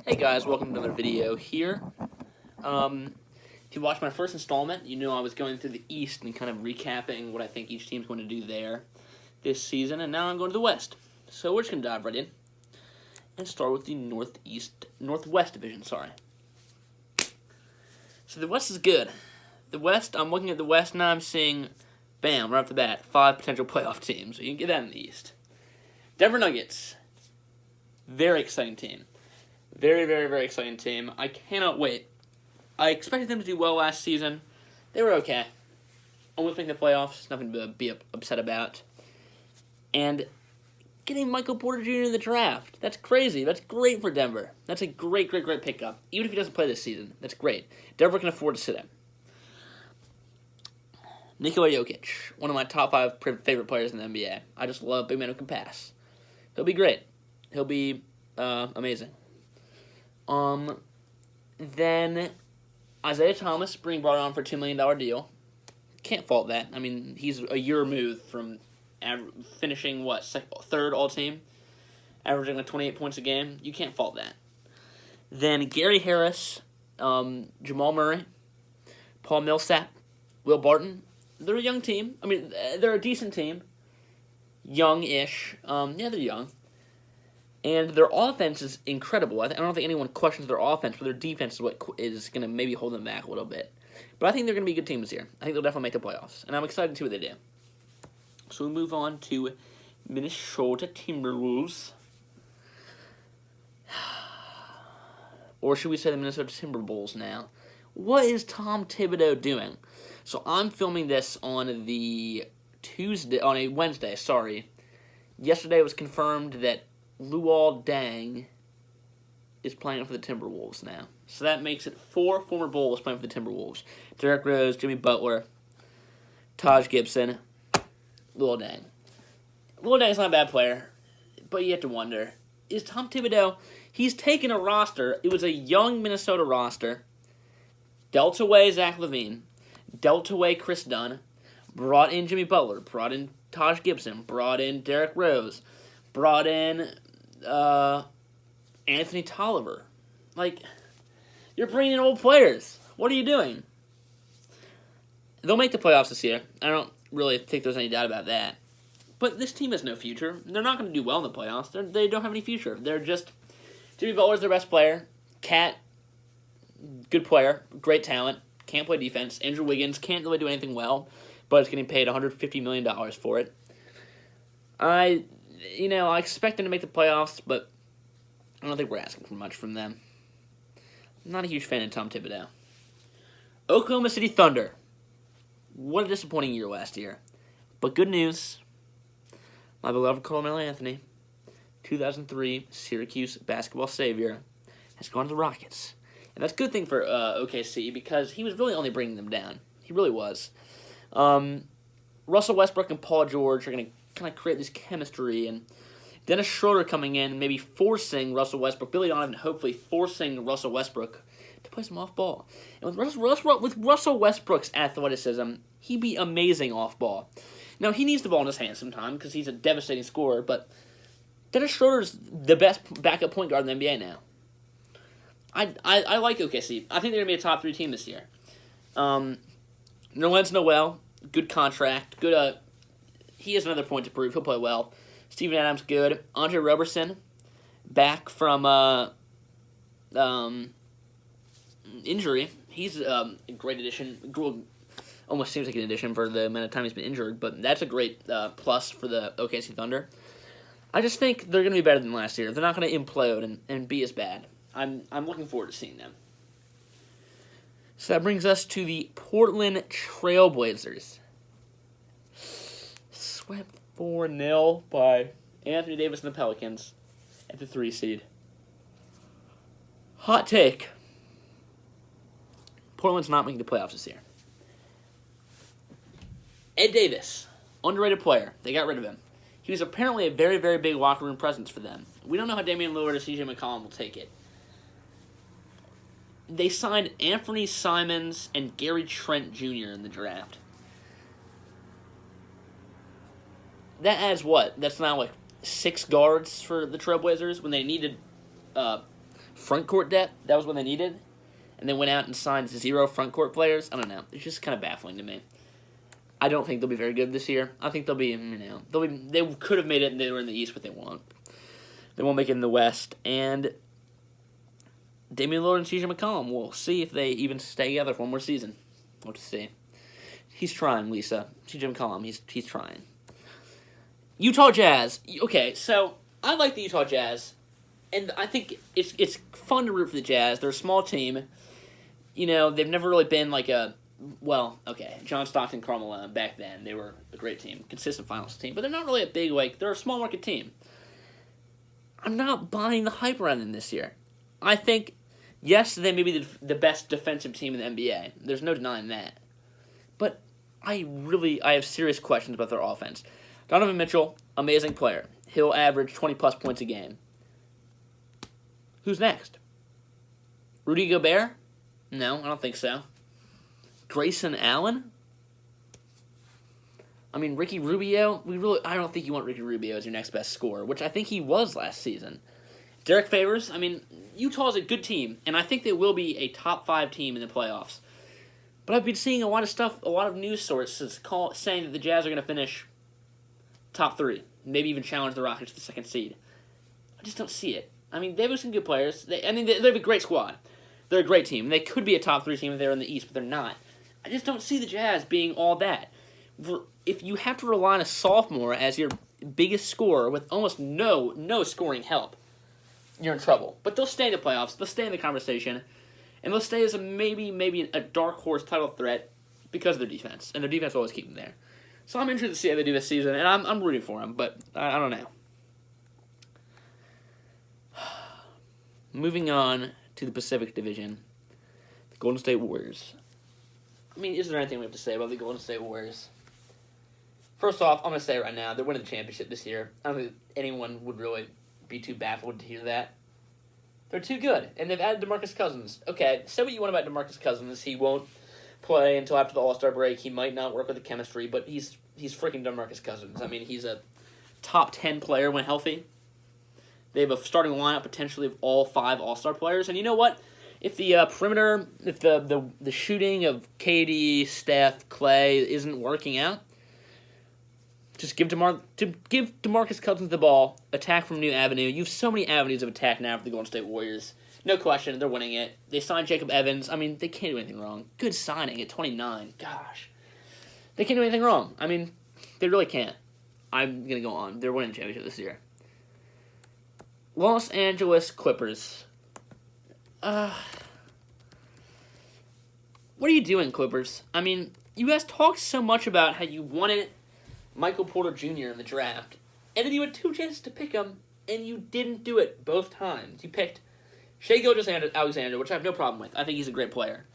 Hey guys, welcome to another video here. If you watched my first installment, you know I was going through the East and kind of recapping what I think each team's going to do there this season, and now I'm going to the West. So we're just going to dive right in and start with the Northwest division, sorry. So the West is good. The West, I'm looking at the West now, I'm seeing, bam, right off the bat, 5 potential playoff teams. So you can get that in the East. Denver Nuggets, very exciting team. Very, very, very exciting team. I cannot wait. I expected them to do well last season. They were okay. Almost making the playoffs. Nothing to be upset about. And getting Michael Porter Jr. in the draft. That's crazy. That's great for Denver. That's a great, great, great pickup. Even if he doesn't play this season, that's great. Denver can afford to sit him. Nikola Jokic, one of my top 5 favorite players in the NBA. I just love big men who can pass. He'll be great. He'll be amazing. Then Isaiah Thomas being brought on for a $2 million deal. Can't fault that. I mean, he's a year removed from finishing, third all-team, averaging like 28 points a game. You can't fault that. Then Gary Harris, Jamal Murray, Paul Millsap, Will Barton. They're a young team. I mean, they're a decent team. Young-ish. They're young. And their offense is incredible. I don't think anyone questions their offense, but their defense is what is going to maybe hold them back a little bit. But I think they're going to be good teams here. I think they'll definitely make the playoffs. And I'm excited to see what they do. So we move on to Minnesota Timberwolves. Or should we say the Minnesota Timberwolves now? What is Tom Thibodeau doing? So I'm filming this on a Wednesday, sorry. Yesterday it was confirmed that Luol Deng is playing for the Timberwolves now. So that makes it 4 former Bulls playing for the Timberwolves. Derrick Rose, Jimmy Butler, Taj Gibson, Luol Deng. Luol Deng's not a bad player, but you have to wonder, is Tom Thibodeau, he's taken a roster, it was a young Minnesota roster, dealt away Zach LaVine, dealt away Chris Dunn, brought in Jimmy Butler, brought in Taj Gibson, brought in Derrick Rose, brought in Anthony Tolliver. Like, you're bringing in old players. What are you doing? They'll make the playoffs this year. I don't really think there's any doubt about that. But this team has no future. They're not going to do well in the playoffs. They don't have any future. They're just... Jimmy Butler's their best player. Cat, good player, great talent, can't play defense. Andrew Wiggins can't really do anything well, but is getting paid $150 million for it. I expect them to make the playoffs, but I don't think we're asking for much from them. I'm not a huge fan of Tom Thibodeau. Oklahoma City Thunder. What a disappointing year last year. But good news. My beloved Carmelo Anthony, 2003 Syracuse basketball savior, has gone to the Rockets. And that's a good thing for OKC because he was really only bringing them down. He really was. Russell Westbrook and Paul George are going to kind of create this chemistry, and Dennis Schroeder coming in, maybe forcing Russell Westbrook, Billy Donovan hopefully forcing Russell Westbrook to play some off-ball. And with Russell Westbrook's athleticism, he'd be amazing off-ball. Now, he needs the ball in his hands sometimes because he's a devastating scorer, but Dennis Schroeder's the best backup point guard in the NBA now. I like OKC. I think they're going to be a top 3 team this year. Nerlens Noel, good contract, good. He has another point to prove. He'll play well. Steven Adams, good. Andre Roberson, back from injury. He's a great addition. Almost seems like an addition for the amount of time he's been injured, but that's a great plus for the OKC Thunder. I just think they're going to be better than last year. They're not going to implode and be as bad. I'm looking forward to seeing them. So that brings us to the Portland Trailblazers. Swept 4-0 by Anthony Davis and the Pelicans at the 3 seed. Hot take. Portland's not making the playoffs this year. Ed Davis, underrated player. They got rid of him. He was apparently a very, very big locker room presence for them. We don't know how Damian Lillard or CJ McCollum will take it. They signed Anthony Simons and Gary Trent Jr. in the draft. That adds what? That's now like 6 guards for the Trailblazers when they needed front court depth. That was what they needed. And then went out and signed 0 front court players. I don't know. It's just kind of baffling to me. I don't think they'll be very good this year. I think they could have made it and they were in the East, but they won't. They won't make it in the West. And Damian Lillard and CJ McCollum, we'll see if they even stay together for one more season. We'll have to see. He's trying, Lisa. CJ McCollum, he's trying. Utah Jazz. Okay, so I like the Utah Jazz, and I think it's fun to root for the Jazz. They're a small team. They've never really been like John Stockton, Karl Malone, back then, they were a great team, consistent finals team, but they're not really a big, they're a small market team. I'm not buying the hype around them this year. I think, yes, they may be the best defensive team in the NBA. There's no denying that. But I have serious questions about their offense. Donovan Mitchell, amazing player. He'll average 20-plus points a game. Who's next? Rudy Gobert? No, I don't think so. Grayson Allen? Ricky Rubio? I don't think you want Ricky Rubio as your next best scorer, which I think he was last season. Derek Favors? Utah's a good team, and I think they will be a top 5 team in the playoffs. But I've been seeing a lot of news sources saying that the Jazz are going to finish top 3, maybe even challenge the Rockets for the 2nd seed. I just don't see it. They have some good players. They have a great squad. They're a great team. They could be a top 3 team if they're in the East, but they're not. I just don't see the Jazz being all that. If you have to rely on a sophomore as your biggest scorer with almost no scoring help, you're in trouble. But they'll stay in the playoffs. They'll stay in the conversation. And they'll stay as maybe a dark horse title threat because of their defense. And their defense will always keep them there. So I'm interested to see how they do this season. And I'm rooting for them, but I don't know. Moving on to the Pacific Division. The Golden State Warriors. Is there anything we have to say about the Golden State Warriors? First off, I'm going to say right now, they're winning the championship this year. I don't think anyone would really be too baffled to hear that. They're too good, and they've added DeMarcus Cousins. Okay, say what you want about DeMarcus Cousins. He won't play until after the All-Star break. He might not work with the chemistry, but he's freaking DeMarcus Cousins. He's a top 10 player when healthy. They have a starting lineup potentially of all 5 All-Star players, and you know what? If the perimeter, if the shooting of KD, Steph, Clay isn't working out, just give DeMarcus Cousins the ball, attack from a new avenue. You have so many avenues of attack now for the Golden State Warriors. No question, they're winning it. They signed Jacob Evans. They can't do anything wrong. Good signing at 29. Gosh. They can't do anything wrong. They really can't. I'm going to go on. They're winning the championship this year. Los Angeles Clippers. What are you doing, Clippers? You guys talked so much about how you wanted Michael Porter Jr. in the draft, and then you had 2 chances to pick him, and you didn't do it both times. You picked Shai Gilgeous-Alexander, which I have no problem with. I think he's a great player.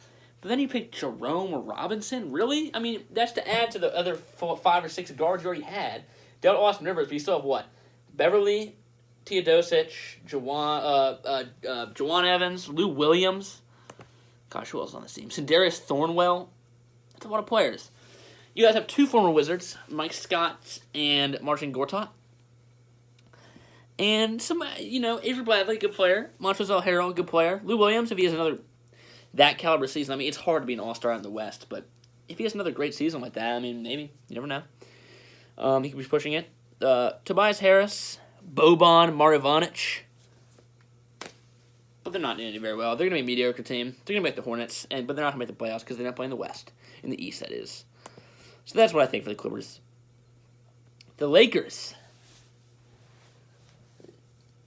But then you picked Jerome or Robinson? Really? That's to add to the other 5 or 6 guards you already had. Dealt Austin Rivers, but you still have what? Beverly, Teodosic, Juwan Evans, Lou Williams. Gosh, who else is on this team? Sindarius Thornwell. That's a lot of players. You guys have 2 former Wizards, Mike Scott and Marcin Gortat. And some, Avery Bradley, good player. Montrezl Harrell, good player. Lou Williams, if he has another that caliber season, it's hard to be an all-star out in the West, but if he has another great season like that, maybe. You never know. He could be pushing it. Tobias Harris, Boban Marjanovic. But they're not doing it very well. They're going to be a mediocre team. They're going to make the Hornets, but they're not going to make the playoffs because they're not playing the West. In the East, that is. So that's what I think for the Clippers. The Lakers.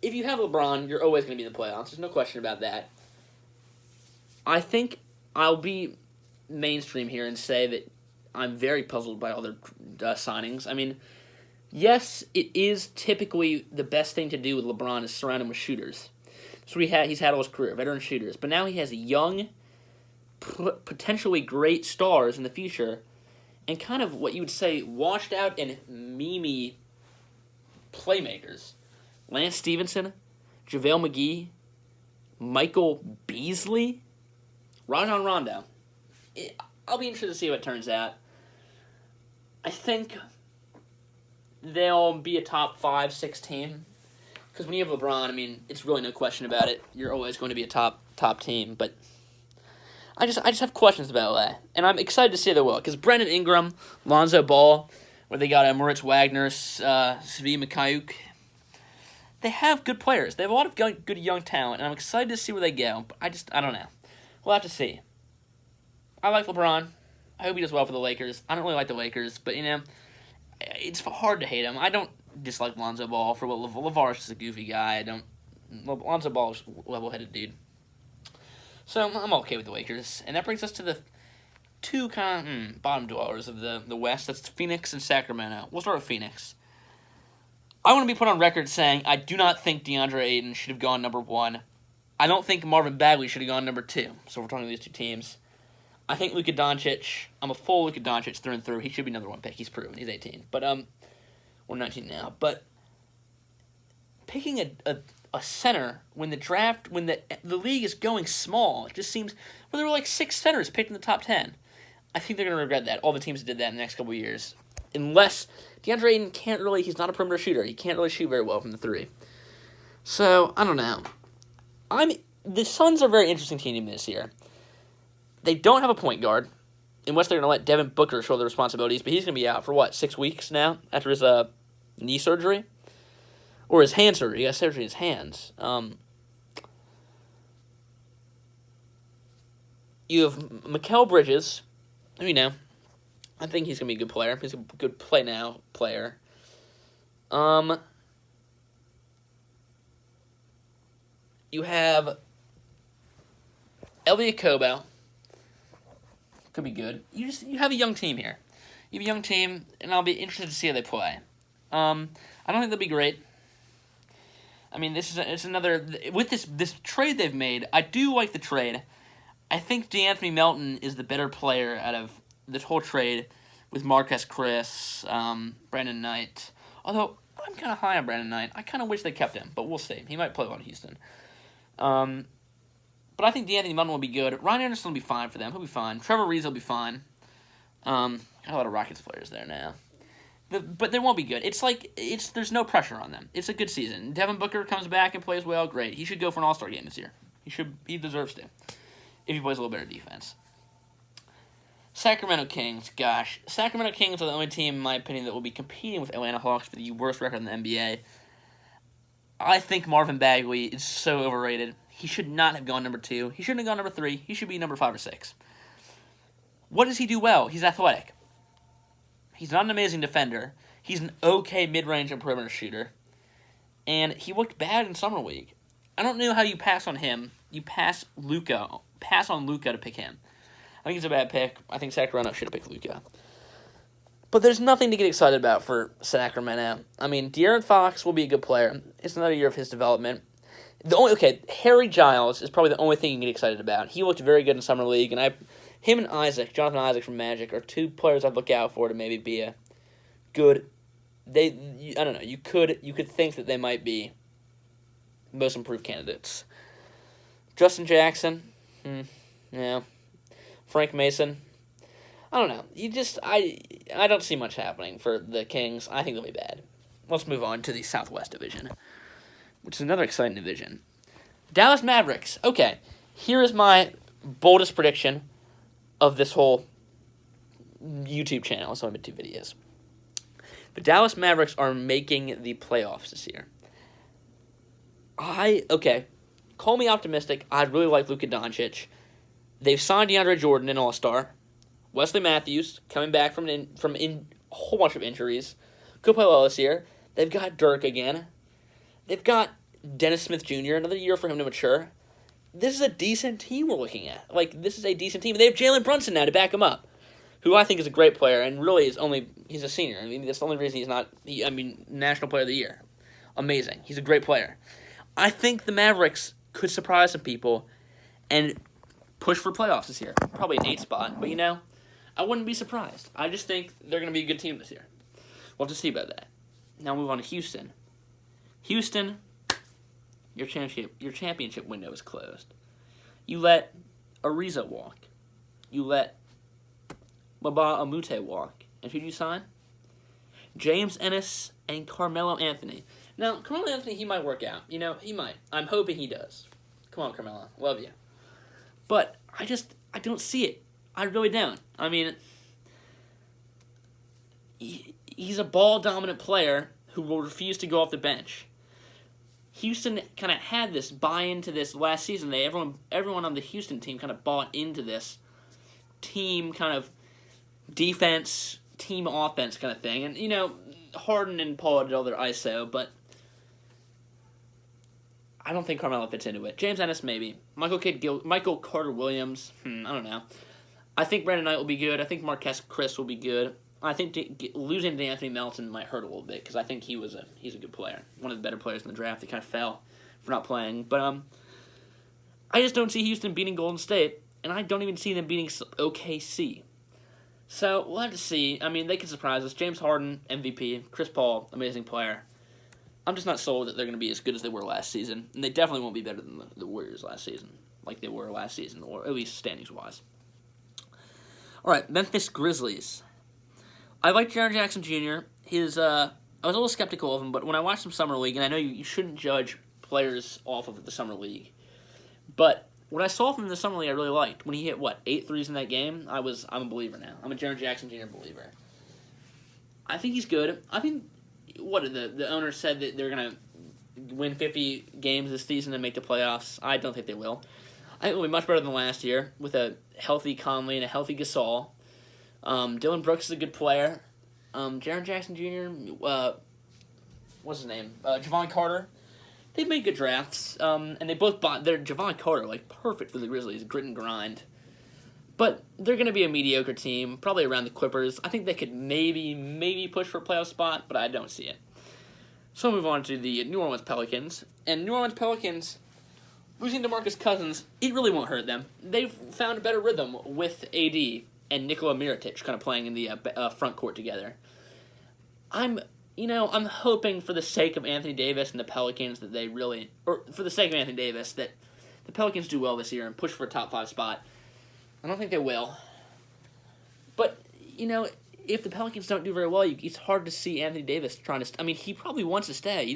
If you have LeBron, you're always going to be in the playoffs. There's no question about that. I think I'll be mainstream here and say that I'm very puzzled by all their signings. Yes, it is typically the best thing to do with LeBron is surround him with shooters. So he's had all his career, veteran shooters. But now he has young, potentially great stars in the future, and kind of what you would say washed out and memey playmakers. Lance Stevenson, JaVale McGee, Michael Beasley, Rajon Rondo. I'll be interested to see what turns out. I think they'll be a top 5, 6 team Because when you have LeBron, I mean, it's really no question about it. You're always going to be a top team. But I just have questions about LA, and I'm excited to see their will. Because Brandon Ingram, Lonzo Ball, where they got Moritz Wagner, Svi Mikhailiuk, they have good players. They have a lot of good young talent, and I'm excited to see where they go. But I don't know. We'll have to see. I like LeBron. I hope he does well for the Lakers. I don't really like the Lakers, but, it's hard to hate him. I don't dislike Lonzo Ball for what LeVar is just a goofy guy. Lonzo Ball is a level-headed dude. So I'm okay with the Lakers. And that brings us to the two kind of bottom dwellers of the West. That's Phoenix and Sacramento. We'll start with Phoenix. I want to be put on record saying I do not think Deandre Ayton should have gone number 1. I don't think Marvin Bagley should have gone number 2. So we're talking about these two teams. I think Luka Doncic, I'm a full Luka Doncic through and through. He should be number 1 pick. He's proven. He's 18. But, we're 19 now. But picking a center when the league is going small, it just seems, there were like 6 centers picked in the top 10. I think they're going to regret that. All the teams did that in the next couple of years. Unless Deandre Ayton he's not a perimeter shooter. He can't really shoot very well from the 3. So, I don't know. The Suns are a very interesting team this year. They don't have a point guard, unless they're going to let Devin Booker shoulder the responsibilities, but he's going to be out for, 6 weeks now after his knee surgery? Or his hand surgery. He got surgery in his hands. You have Mikal Bridges, who, I think he's going to be a good player. He's a good play-now player. You have Elliot Kobo. Could be good. You have a young team here. You have a young team, and I'll be interested to see how they play. I don't think they'll be great. I mean, it's another with this trade they've made. I do like the trade. I think DeAnthony Melton is the better player out of this whole trade with Marquez Chris, Brandon Knight. Although I'm kind of high on Brandon Knight. I kind of wish they kept him, but we'll see. He might play well in Houston. But I think DeAnthony Melton will be good. Ryan Anderson will be fine for them. He'll be fine. Trevor Reeves will be fine. Got a lot of Rockets players there now. But they won't be good. There's no pressure on them. It's a good season. Devin Booker comes back and plays well. Great. He should go for an All-Star game this year. He deserves to. If he plays a little better defense. Sacramento Kings. Gosh. Sacramento Kings are the only team, in my opinion, that will be competing with Atlanta Hawks for the worst record in the NBA. I think Marvin Bagley is so overrated. He should not have gone number 2. He shouldn't have gone number 3. He should be number 5 or 6. What does he do well? He's athletic. He's not an amazing defender. He's an okay mid-range and perimeter shooter. And he looked bad in Summer League. I don't know how you pass on him. You pass on Luka to pick him. I think it's a bad pick. I think Sacramento should have picked Luka. But there's nothing to get excited about for Sacramento. I mean, De'Aaron Fox will be a good player. It's another year of his development. Harry Giles is probably the only thing you can get excited about. He looked very good in Summer League, and him and Jonathan Isaac from Magic, are 2 players I'd look out for to maybe be a good. I don't know. You could think that they might be most improved candidates. Justin Jackson, yeah. Frank Mason, I don't know. I don't see much happening for the Kings. I think they'll be bad. Let's move on to the Southwest Division, which is another exciting division. Dallas Mavericks. Okay, here is my boldest prediction of this whole YouTube channel. It's only been 2 videos. The Dallas Mavericks are making the playoffs this year. Call me optimistic. I'd really like Luka Doncic. They've signed DeAndre Jordan, an All-Star. Wesley Matthews, coming back from a whole bunch of injuries. Could play well this year. They've got Dirk again. They've got Dennis Smith Jr., another year for him to mature. This is a decent team we're looking at. This is a decent team. They have Jalen Brunson now to back him up, who I think is a great player, and really he's a senior. I mean, that's the only reason he's not, National Player of the Year. Amazing. He's a great player. I think the Mavericks could surprise some people and push for playoffs this year. Probably an 8 spot, but I wouldn't be surprised. I just think they're going to be a good team this year. We'll have to see about that. Now move on to Houston. Houston, your championship window is closed. You let Ariza walk. You let Mbah a Moute walk. And who do you sign? James Ennis and Carmelo Anthony. Now, Carmelo Anthony, he might work out. He might. I'm hoping he does. Come on, Carmelo. Love you. But I don't see it. I really don't. I mean, he's a ball-dominant player who will refuse to go off the bench. Houston kind of had this buy into this last season. Everyone on the Houston team kind of bought into this team kind of defense, team offense kind of thing. And, Harden and Paul did all their ISO, but I don't think Carmelo fits into it. James Ennis, maybe. Michael Carter-Williams, I don't know. I think Brandon Knight will be good. I think Marquez Chris will be good. I think losing D'Anthony Melton might hurt a little bit because I think he's a good player. One of the better players in the draft. He kind of fell for not playing. But I just don't see Houston beating Golden State, and I don't even see them beating OKC. So we'll have to see. I mean, they can surprise us. James Harden, MVP. Chris Paul, amazing player. I'm just not sold that they're going to be as good as they were last season, and they definitely won't be better than the Warriors last season, like they were last season, or at least standings-wise. All right, Memphis Grizzlies. I like Jaren Jackson Jr. I was a little skeptical of him, but when I watched some Summer League, and I know you shouldn't judge players off of the Summer League, but what I saw from him in the Summer League I really liked. When he hit, 8 threes in that game, I'm a believer now. I'm a Jaren Jackson Jr. believer. I think he's good. I think, the owner said that they're going to win 50 games this season and make the playoffs. I don't think they will. I think it'll be much better than last year with a healthy Conley and a healthy Gasol. Dylan Brooks is a good player. Jaren Jackson Jr., what's his name? Javon Carter. They've made good drafts, and they both bought their Javon Carter, perfect for the Grizzlies, grit and grind. But they're going to be a mediocre team, probably around the Clippers. I think they could maybe push for a playoff spot, but I don't see it. So we'll move on to the New Orleans Pelicans. And New Orleans Pelicans, losing DeMarcus Cousins, it really won't hurt them. They've found a better rhythm with AD and Nikola Mirotic kind of playing in the front court together. I'm hoping for the sake of Anthony Davis and the Pelicans that for the sake of Anthony Davis, that the Pelicans do well this year and push for a top 5 spot. I don't think they will. But, if the Pelicans don't do very well, it's hard to see Anthony Davis trying to... he probably wants to stay.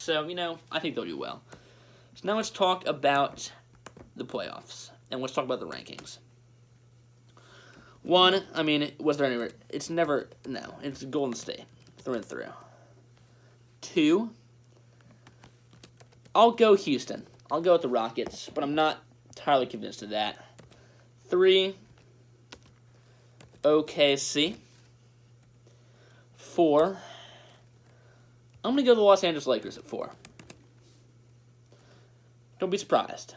So, I think they'll do well. So now let's talk about the playoffs, and let's talk about the rankings. 1, was there anywhere? It's Golden State, through and through. 2, I'll go Houston. I'll go with the Rockets, but I'm not entirely convinced of that. 3, OKC. 4, I'm going to go the Los Angeles Lakers at 4. Don't be surprised.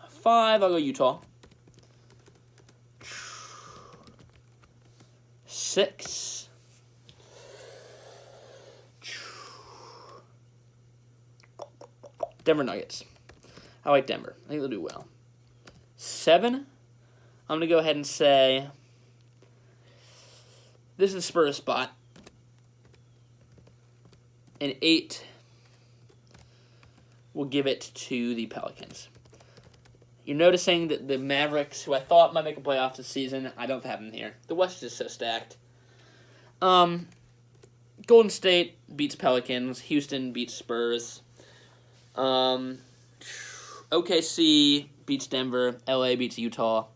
5, I'll go Utah. 6, Denver Nuggets. I like Denver. I think they'll do well. 7, I'm going to go ahead and say this is the Spurs spot. And 8 will give it to the Pelicans. You're noticing that the Mavericks, who I thought might make a playoff this season, I don't have them here. The West is just so stacked. Golden State beats Pelicans. Houston beats Spurs. OKC beats Denver. LA beats Utah.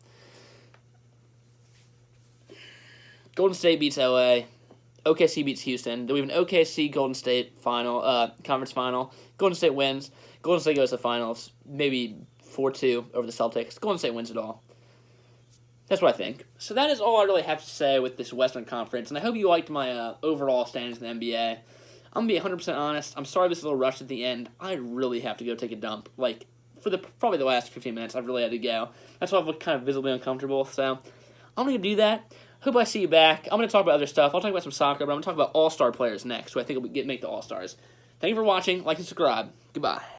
Golden State beats LA. OKC beats Houston. Do we have an OKC Golden State final conference final? Golden State wins. Golden State goes to the finals. Maybe 4-2 over the Celtics. Golden State wins it all. That's what I think. So that is all I really have to say with this Western Conference, and I hope you liked my overall standings in the NBA. I'm going to be 100% honest. I'm sorry this is a little rushed at the end. I really have to go take a dump. Like, for probably the last 15 minutes, I've really had to go. That's why I've looked kind of visibly uncomfortable, so I'm going to do that. Hope I see you back. I'm going to talk about other stuff. I'll talk about some soccer, but I'm going to talk about all-star players next, who I think will make the All-Stars. Thank you for watching. Like and subscribe. Goodbye.